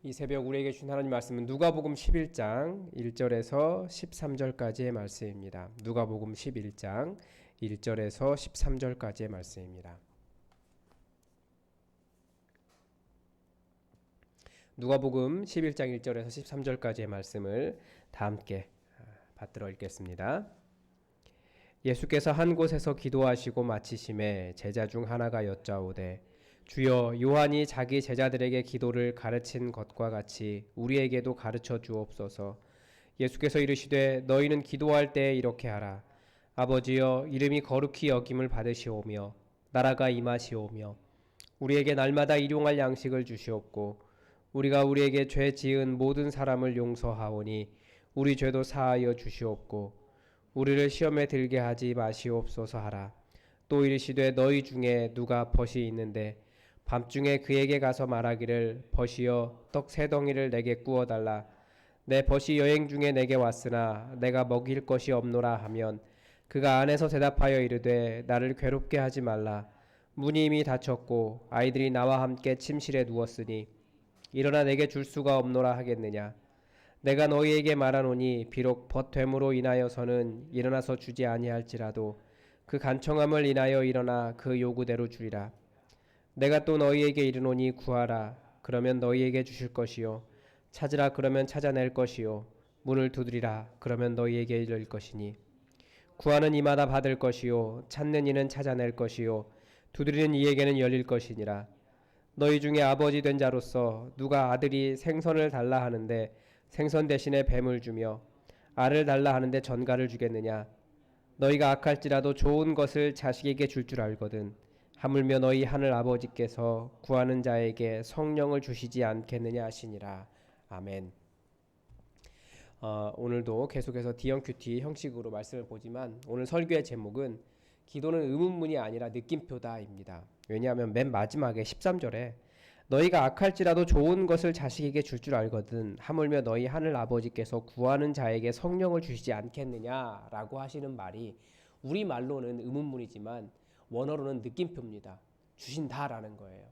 이 새벽 우리에게 주신 하나님 말씀은 누가복음 11장 1절에서 13절까지의 말씀입니다. 누가복음 11장 1절에서 13절까지의 말씀입니다. 누가복음 11장 1절에서 13절까지의 말씀을 다 함께 받들어 읽겠습니다. 예수께서 한 곳에서 기도하시고 마치심에 제자 중 하나가 여짜오되 주여, 요한이 자기 제자들에게 기도를 가르친 것과 같이 우리에게도 가르쳐 주옵소서. 예수께서 이르시되 너희는 기도할 때에 이렇게 하라. 아버지여, 이름이 거룩히 여김을 받으시오며 나라가 임하시오며 우리에게 날마다 일용할 양식을 주시옵고 우리가 우리에게 죄 지은 모든 사람을 용서하오니 우리 죄도 사하여 주시옵고 우리를 시험에 들게 하지 마시옵소서 하라. 또 이르시되 너희 중에 누가 벗이 있는데 밤중에 그에게 가서 말하기를 벗이여 떡 세 덩이를 내게 구워달라. 내 벗이 여행 중에 내게 왔으나 내가 먹일 것이 없노라 하면 그가 안에서 대답하여 이르되 나를 괴롭게 하지 말라. 문이 이미 닫혔고 아이들이 나와 함께 침실에 누웠으니 일어나 내게 줄 수가 없노라 하겠느냐. 내가 너희에게 말하노니 비록 벗됨으로 인하여서는 일어나서 주지 아니할지라도 그 간청함을 인하여 일어나 그 요구대로 주리라. 내가 또 너희에게 이르노니 구하라. 그러면 너희에게 주실 것이요. 찾으라. 그러면 찾아낼 것이요. 문을 두드리라. 그러면 너희에게 열릴 것이니 구하는 이마다 받을 것이요. 찾는 이는 찾아낼 것이요. 두드리는 이에게는 열릴 것이니라. 너희 중에 아버지 된 자로서 누가 아들이 생선을 달라 하는데 생선 대신에 뱀을 주며 알을 달라 하는데 전갈을 주겠느냐. 너희가 악할지라도 좋은 것을 자식에게 줄 줄 알거든 하물며 너희 하늘 아버지께서 구하는 자에게 성령을 주시지 않겠느냐 하시니라. 아멘. 오늘도 계속해서 DMQT 형식으로 말씀을 보지만 오늘 설교의 제목은 기도는 의문문이 아니라 느낌표다입니다. 왜냐하면 맨 마지막에 13절에 너희가 악할지라도 좋은 것을 자식에게 줄 줄 알거든 하물며 너희 하늘 아버지께서 구하는 자에게 성령을 주시지 않겠느냐라고 하시는 말이 우리말로는 의문문이지만 원어로는 느낌표입니다. 주신다라는 거예요.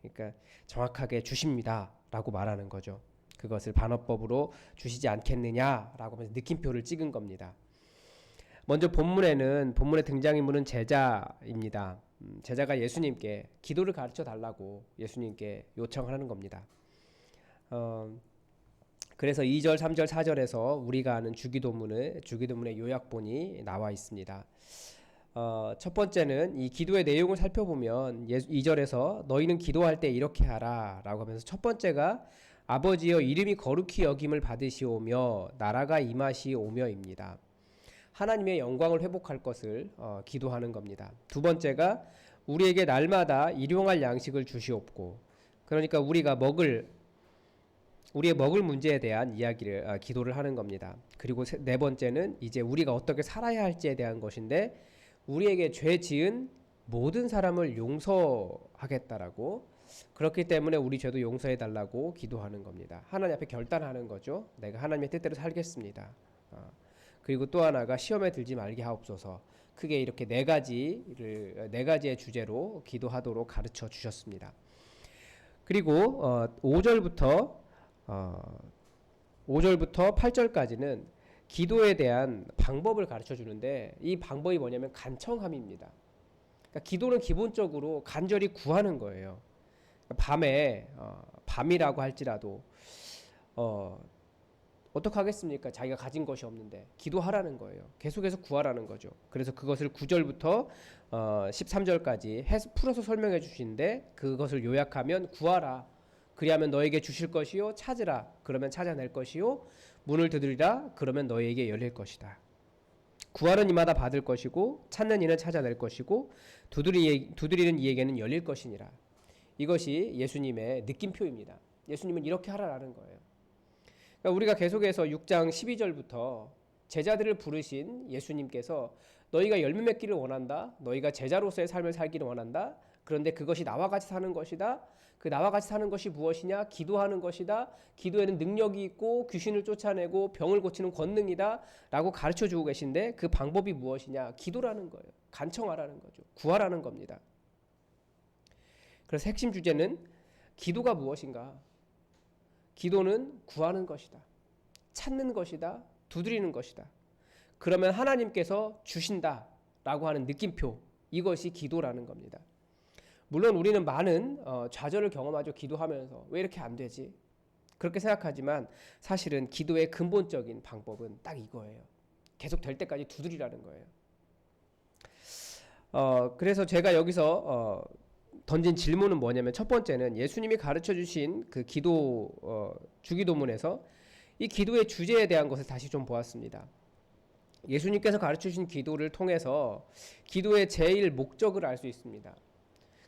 그러니까 정확하게 주십니다라고 말하는 거죠. 그것을 반어법으로 주시지 않겠느냐라고 하면서 느낌표를 찍은 겁니다. 먼저 본문의 등장인물은 제자입니다. 제자가 예수님께 기도를 가르쳐 달라고 예수님께 요청을 하는 겁니다. 그래서 2절, 3절, 4절에서 우리가 아는 주기도문의 요약본이 나와 있습니다. 첫 번째는 이 기도의 내용을 살펴보면 2절에서 너희는 기도할 때 이렇게 하라 라고 하면서 첫 번째가 아버지여 이름이 거룩히 여김을 받으시오며 나라가 임하시오며입니다. 하나님의 영광을 회복할 것을 기도하는 겁니다. 두 번째가 우리에게 날마다 일용할 양식을 주시옵고, 그러니까 우리의 먹을 문제에 대한 기도를 하는 겁니다. 그리고 네 번째는 이제 우리가 어떻게 살아야 할지에 대한 것인데 우리에게 죄 지은 모든 사람을 용서하겠다라고, 그렇기 때문에 우리 죄도 용서해 달라고 기도하는 겁니다. 하나님 앞에 결단하는 거죠. 내가 하나님의 뜻대로 살겠습니다. 그리고 또 하나가 시험에 들지 말게 하옵소서. 크게 이렇게 네 가지의 주제로 기도하도록 가르쳐 주셨습니다. 그리고 5절부터 8절까지는 기도에 대한 방법을 가르쳐 주는데 이 방법이 뭐냐면 간청함입니다. 그러니까 기도는 기본적으로 간절히 구하는 거예요. 밤이라고 할지라도 어떡하겠습니까? 자기가 가진 것이 없는데 기도하라는 거예요. 계속해서 구하라는 거죠. 그래서 그것을 9절부터 13절까지 풀어서 설명해 주시는데 그것을 요약하면 구하라. 그리하면 너에게 주실 것이요. 찾으라. 그러면 찾아낼 것이요. 문을 두드리라. 그러면 너에게 열릴 것이다. 구하는 이마다 받을 것이고 찾는 이는 찾아낼 것이고 두드리는 이에게는 열릴 것이니라. 이것이 예수님의 느낌표입니다. 예수님은 이렇게 하라라는 거예요. 그러니까 우리가 계속해서 6장 12절부터 제자들을 부르신 예수님께서 너희가 열매 맺기를 원한다. 너희가 제자로서의 삶을 살기를 원한다. 그런데 그것이 나와 같이 사는 것이다. 그 나와 같이 사는 것이 무엇이냐? 기도하는 것이다. 기도에는 능력이 있고 귀신을 쫓아내고 병을 고치는 권능이다. 라고 가르쳐주고 계신데 그 방법이 무엇이냐? 기도라는 거예요. 간청하라는 거죠. 구하라는 겁니다. 그래서 핵심 주제는 기도가 무엇인가? 기도는 구하는 것이다. 찾는 것이다. 두드리는 것이다. 그러면 하나님께서 주신다라고 하는 느낌표, 이것이 기도라는 겁니다. 물론 우리는 많은 좌절을 경험하죠. 기도하면서 왜 이렇게 안 되지? 그렇게 생각하지만 사실은 기도의 근본적인 방법은 딱 이거예요. 계속 될 때까지 두드리라는 거예요. 그래서 제가 여기서 던진 질문은 뭐냐면, 첫 번째는 예수님이 가르쳐 주신 그 기도 주기도문에서 이 기도의 주제에 대한 것을 다시 좀 보았습니다. 예수님께서 가르쳐 주신 기도를 통해서 기도의 제일 목적을 알 수 있습니다.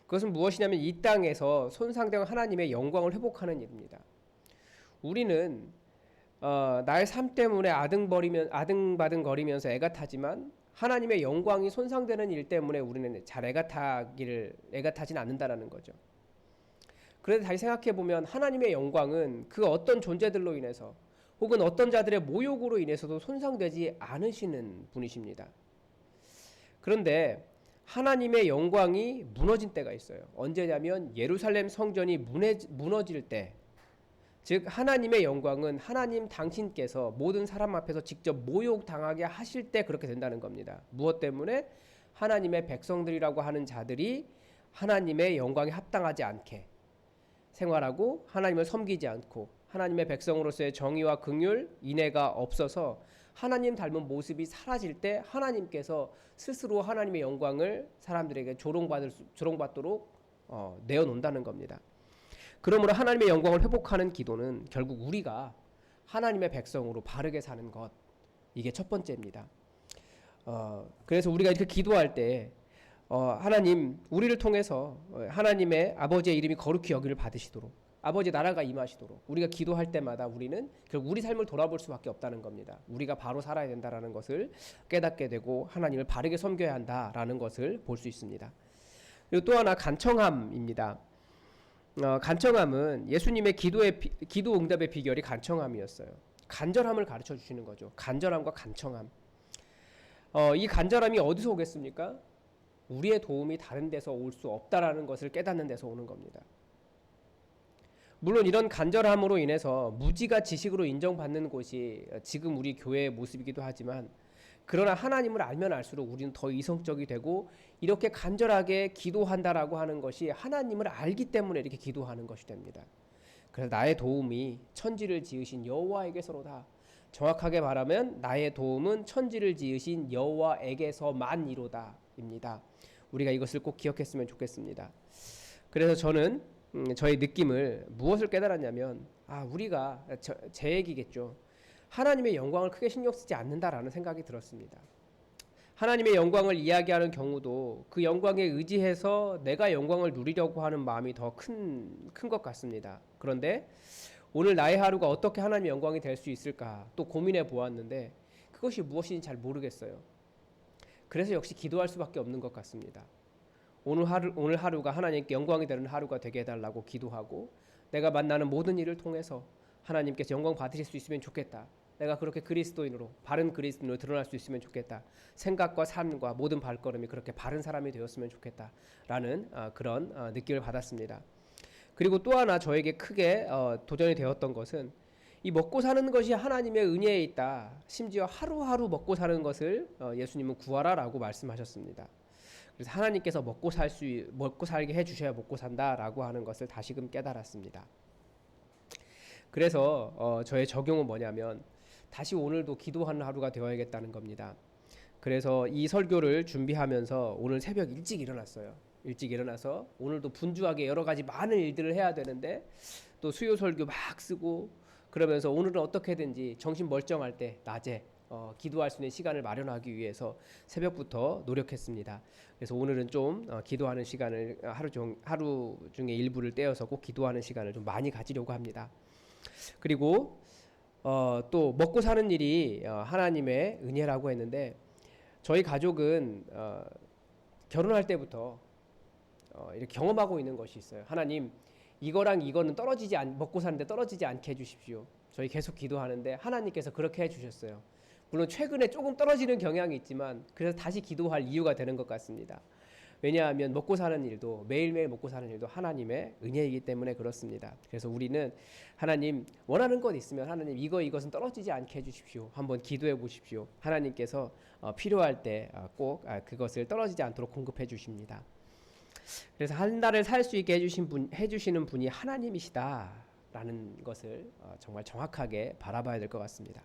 그것은 무엇이냐면 이 땅에서 손상된 하나님의 영광을 회복하는 일입니다. 우리는 나의 삶 때문에 아등바등거리면서 애가 타지만 하나님의 영광이 손상되는 일 때문에 우리는 잘 애가 타진 않는다라는 거죠. 그래서 다시 생각해 보면 하나님의 영광은 그 어떤 존재들로 인해서 혹은 어떤 자들의 모욕으로 인해서도 손상되지 않으시는 분이십니다. 그런데 하나님의 영광이 무너진 때가 있어요. 언제냐면 예루살렘 성전이 무너질 때, 즉 하나님의 영광은 하나님 당신께서 모든 사람 앞에서 직접 모욕당하게 하실 때 그렇게 된다는 겁니다. 무엇 때문에? 하나님의 백성들이라고 하는 자들이 하나님의 영광에 합당하지 않게 생활하고 하나님을 섬기지 않고 하나님의 백성으로서의 정의와 긍휼, 인애가 없어서 하나님 닮은 모습이 사라질 때 하나님께서 스스로 하나님의 영광을 사람들에게 조롱받도록 내어놓는다는 겁니다. 그러므로 하나님의 영광을 회복하는 기도는 결국 우리가 하나님의 백성으로 바르게 사는 것, 이게 첫 번째입니다. 그래서 우리가 이렇게 기도할 때 하나님, 우리를 통해서 하나님의 아버지의 이름이 거룩히 여기를 받으시도록, 아버지 나라가 임하시도록 우리가 기도할 때마다 우리는 결국 우리 삶을 돌아볼 수밖에 없다는 겁니다. 우리가 바로 살아야 된다라는 것을 깨닫게 되고 하나님을 바르게 섬겨야 한다라는 것을 볼 수 있습니다. 그리고 또 하나 간청함입니다. 간청함은 예수님의 기도 응답의 비결이 간청함이었어요. 간절함을 가르쳐 주시는 거죠. 간절함과 간청함. 이 간절함이 어디서 오겠습니까? 우리의 도움이 다른 데서 올 수 없다라는 것을 깨닫는 데서 오는 겁니다. 물론 이런 간절함으로 인해서 무지가 지식으로 인정받는 곳이 지금 우리 교회의 모습이기도 하지만, 그러나 하나님을 알면 알수록 우리는 더 이성적이 되고 이렇게 간절하게 기도한다라고 하는 것이 하나님을 알기 때문에 이렇게 기도하는 것이 됩니다. 그래서 나의 도움이 천지를 지으신 여호와에게서로다. 정확하게 말하면 나의 도움은 천지를 지으신 여호와에게서만이로다 입니다. 우리가 이것을 꼭 기억했으면 좋겠습니다. 그래서 저는 저의 느낌을 무엇을 깨달았냐면, 우리가 제 얘기겠죠. 하나님의 영광을 크게 신경 쓰지 않는다라는 생각이 들었습니다. 하나님의 영광을 이야기하는 경우도 그 영광에 의지해서 내가 영광을 누리려고 하는 마음이 더 큰 것 같습니다. 그런데 오늘 나의 하루가 어떻게 하나님의 영광이 될 수 있을까 또 고민해 보았는데 그것이 무엇인지 잘 모르겠어요. 그래서 역시 기도할 수밖에 없는 것 같습니다. 오늘 하루가 하나님께 영광이 되는 하루가 되게 해달라고 기도하고, 내가 만나는 모든 일을 통해서 하나님께서 영광 받으실 수 있으면 좋겠다. 내가 그렇게 그리스도인으로, 바른 그리스도인으로 드러날 수 있으면 좋겠다. 생각과 삶과 모든 발걸음이 그렇게 바른 사람이 되었으면 좋겠다라는 그런 느낌을 받았습니다. 그리고 또 하나 저에게 크게 도전이 되었던 것은, 이 먹고 사는 것이 하나님의 은혜에 있다. 심지어 하루하루 먹고 사는 것을 예수님은 구하라라고 말씀하셨습니다. 그래서 하나님께서 먹고 살게 해주셔야 먹고 산다라고 하는 것을 다시금 깨달았습니다. 그래서 저의 적용은 뭐냐면, 다시 오늘도 기도하는 하루가 되어야겠다는 겁니다. 그래서 이 설교를 준비하면서 오늘 새벽 일찍 일어났어요. 일찍 일어나서 오늘도 분주하게 여러 가지 많은 일들을 해야 되는데 또 수요 설교 막 쓰고 그러면서 오늘은 어떻게든지 정신 멀쩡할 때 낮에 기도할 수 있는 시간을 마련하기 위해서 새벽부터 노력했습니다. 그래서 오늘은 좀 기도하는 시간을 하루 중에 일부를 떼어서 꼭 기도하는 시간을 좀 많이 가지려고 합니다. 그리고 또 먹고 사는 일이 하나님의 은혜라고 했는데, 저희 가족은 결혼할 때부터 이렇게 경험하고 있는 것이 있어요. 하나님, 이거랑 이거는 먹고 사는데 떨어지지 않게 해주십시오. 저희 계속 기도하는데 하나님께서 그렇게 해주셨어요. 물론 최근에 조금 떨어지는 경향이 있지만 그래서 다시 기도할 이유가 되는 것 같습니다. 왜냐하면 먹고 사는 일도 매일매일 먹고 사는 일도 하나님의 은혜이기 때문에 그렇습니다. 그래서 우리는 하나님 원하는 것 있으면 하나님 이것은 떨어지지 않게 해주십시오. 한번 기도해 보십시오. 하나님께서 필요할 때 꼭 그것을 떨어지지 않도록 공급해 주십니다. 그래서 한 달을 살 수 있게 해주시는 분이 하나님이시다라는 것을 정말 정확하게 바라봐야 될 것 같습니다.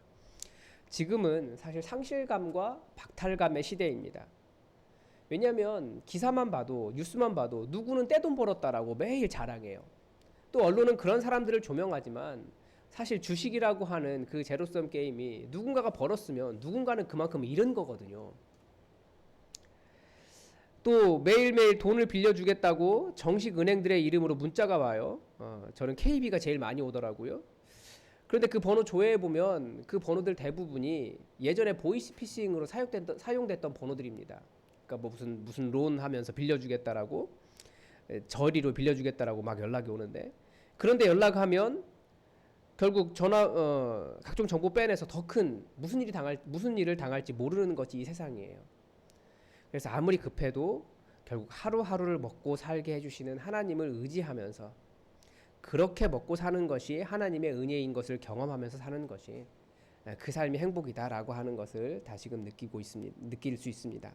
지금은 사실 상실감과 박탈감의 시대입니다. 왜냐하면 기사만 봐도 뉴스만 봐도 누구는 떼돈 벌었다라고 매일 자랑해요. 또 언론은 그런 사람들을 조명하지만 사실 주식이라고 하는 그 제로섬 게임이 누군가가 벌었으면 누군가는 그만큼 잃은 거거든요. 또 매일매일 돈을 빌려주겠다고 정식 은행들의 이름으로 문자가 와요. 저는 KB가 제일 많이 오더라고요. 그런데 그 번호 조회해보면 그 번호들 대부분이 예전에 보이스피싱으로 사용됐던 번호들입니다. 그러니까 뭐 무슨 론 하면서 빌려주겠다라고 저리로 빌려주겠다라고 막 연락이 오는데, 그런데 연락하면 결국 각종 정보 빼내서 더 큰 무슨 일을 당할지 모르는 것이 이 세상이에요. 그래서 아무리 급해도 결국 하루하루를 먹고 살게 해주시는 하나님을 의지하면서 그렇게 먹고 사는 것이 하나님의 은혜인 것을 경험하면서 사는 것이 그 삶이 행복이다라고 하는 것을 다시금 느낄 수 있습니다.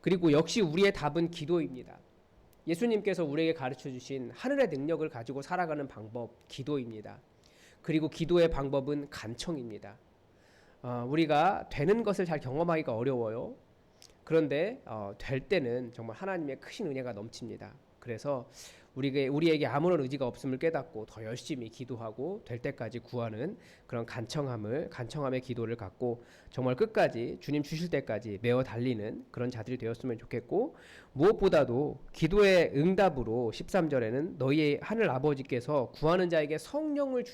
그리고 역시 우리의 답은 기도입니다. 예수님께서 우리에게 가르쳐 주신 하늘의 능력을 가지고 살아가는 방법, 기도입니다. 그리고 기도의 방법은 간청입니다. 우리가 되는 것을 잘 경험하기가 어려워요. 그런데 될 때는 정말 하나님의 크신 은혜가 넘칩니다. 그래서 우리에게 아무런 의지가 없음을 깨닫고 더 열심히 기도하고 될 때까지 구하는 그런 간청함의 기도를 갖고 정말 끝까지 주님 주실 때까지 메어 달리는 그런 자들이 되었으면 좋겠고, 무엇보다도 기도의 응답으로 13절에는 너희의 하늘 아버지께서 구하는 자에게 성령을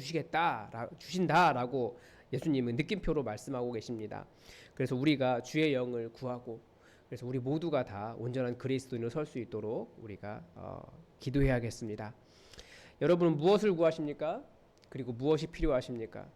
주신다라고 예수님은 느낌표로 말씀하고 계십니다. 그래서 우리가 주의 영을 구하고, 그래서 우리 모두가 다 온전한 그리스도인으로 설 수 있도록 우리가 기도해야겠습니다. 여러분은 무엇을 구하십니까? 그리고 무엇이 필요하십니까?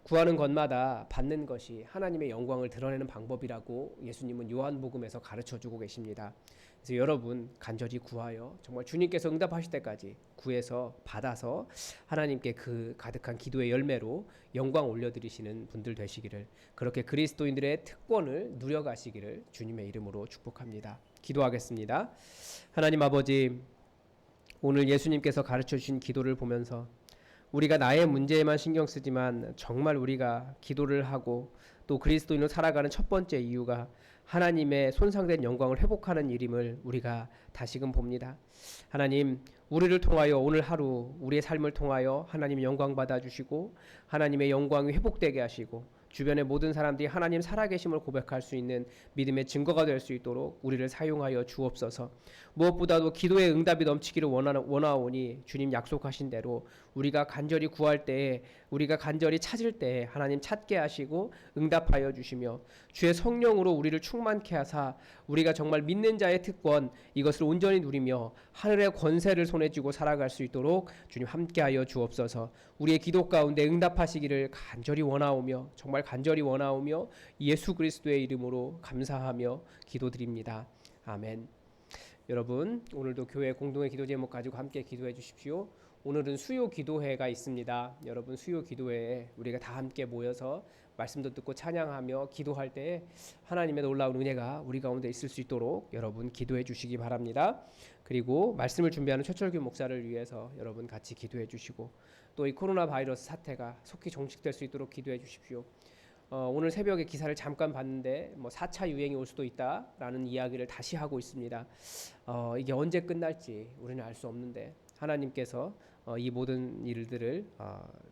구하는 것마다 받는 것이 하나님의 영광을 드러내는 방법이라고 예수님은 요한복음에서 가르쳐주고 계십니다. 그래서 여러분 간절히 구하여 정말 주님께서 응답하실 때까지 구해서 받아서 하나님께 그 가득한 기도의 열매로 영광 올려드리시는 분들 되시기를, 그렇게 그리스도인들의 특권을 누려가시기를 주님의 이름으로 축복합니다. 기도하겠습니다. 하나님 아버지, 오늘 예수님께서 가르쳐주신 기도를 보면서 우리가 나의 문제에만 신경 쓰지만 정말 우리가 기도를 하고 또 그리스도인으로 살아가는 첫 번째 이유가 하나님의 손상된 영광을 회복하는 일임을 우리가 다시금 봅니다. 하나님, 우리를 통하여 오늘 하루 우리의 삶을 통하여 하나님 영광 받아주시고 하나님의 영광이 회복되게 하시고 주변의 모든 사람들이 하나님 살아계심을 고백할 수 있는 믿음의 증거가 될 수 있도록 우리를 사용하여 주옵소서. 무엇보다도 기도의 응답이 넘치기를 원하오니 주님 약속하신 대로 우리가 간절히 구할 때에, 우리가 간절히 찾을 때에 하나님 찾게 하시고 응답하여 주시며 주의 성령으로 우리를 충만케 하사 우리가 정말 믿는 자의 특권 이것을 온전히 누리며 하늘의 권세를 손에 쥐고 살아갈 수 있도록 주님 함께하여 주옵소서. 우리의 기도 가운데 응답하시기를 간절히 원하오며 정말 간절히 원하오며 예수 그리스도의 이름으로 감사하며 기도드립니다. 아멘. 여러분, 오늘도 교회 공동의 기도 제목 가지고 함께 기도해 주십시오. 오늘은 수요 기도회가 있습니다. 여러분, 수요 기도회에 우리가 다 함께 모여서 말씀도 듣고 찬양하며 기도할 때에 하나님의 놀라운 은혜가 우리 가운데 있을 수 있도록 여러분 기도해 주시기 바랍니다. 그리고 말씀을 준비하는 최철규 목사를 위해서 여러분 같이 기도해 주시고, 또 이 코로나 바이러스 사태가 속히 종식될 수 있도록 기도해 주십시오. 오늘 새벽에 기사를 잠깐 봤는데 4차 유행이 올 수도 있다라는 이야기를 다시 하고 있습니다. 이게 언제 끝날지 우리는 알 수 없는데 하나님께서 이 모든 일들을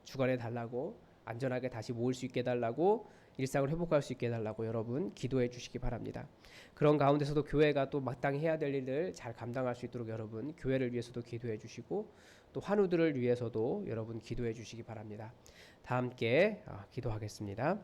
주관해 달라고, 안전하게 다시 모을 수 있게 해달라고, 일상을 회복할 수 있게 해달라고 여러분 기도해 주시기 바랍니다. 그런 가운데서도 교회가 또 마땅히 해야 될 일을 잘 감당할 수 있도록 여러분 교회를 위해서도 기도해 주시고 또 환우들을 위해서도 여러분 기도해 주시기 바랍니다. 다 함께 기도하겠습니다.